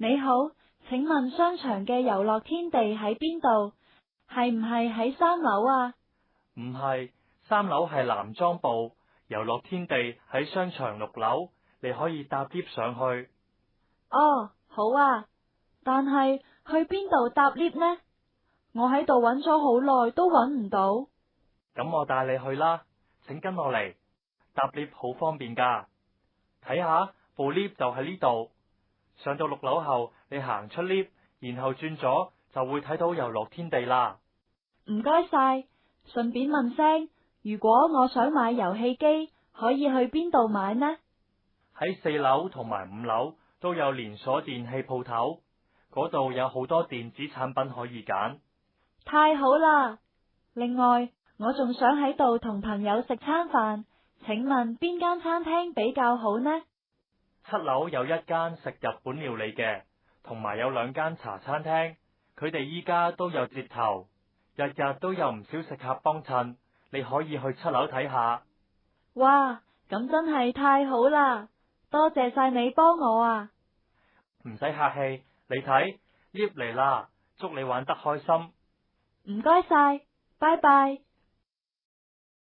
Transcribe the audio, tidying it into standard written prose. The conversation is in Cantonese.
你好，請問商場嘅遊樂天地喺邊度？係唔係喺3樓啊？唔係，3樓係男裝部，遊樂天地喺商場6樓，你可以搭 lift 上去。哦，好啊，但係去邊度搭 lift 呢？我喺度揾咗好耐都揾唔到。咁我帶你去啦，請跟我嚟，搭 lift 好方便㗎。睇下部 lift 就喺呢度，上到6樓後，你行出 lift，然後轉左就會睇到遊樂天地啦。唔該晒，順便問聲，如果我想買遊戲機，可以去邊度買呢？喺4樓同埋5樓都有連鎖電器鋪頭，嗰度有好多電子產品可以揀。太好啦！另外，我仲想喺度同朋友食餐飯，請問邊間餐廳比較好呢？7樓有一間食日本料理嘅，同埋有2間茶餐廳，佢哋依家都有折頭，日日都有唔少食客幫襯，你可以去7樓睇下。哇，咁真係太好啦！多謝晒你幫我啊！唔使客氣，你睇 lift 嚟啦，祝你玩得開心。唔該晒，拜拜。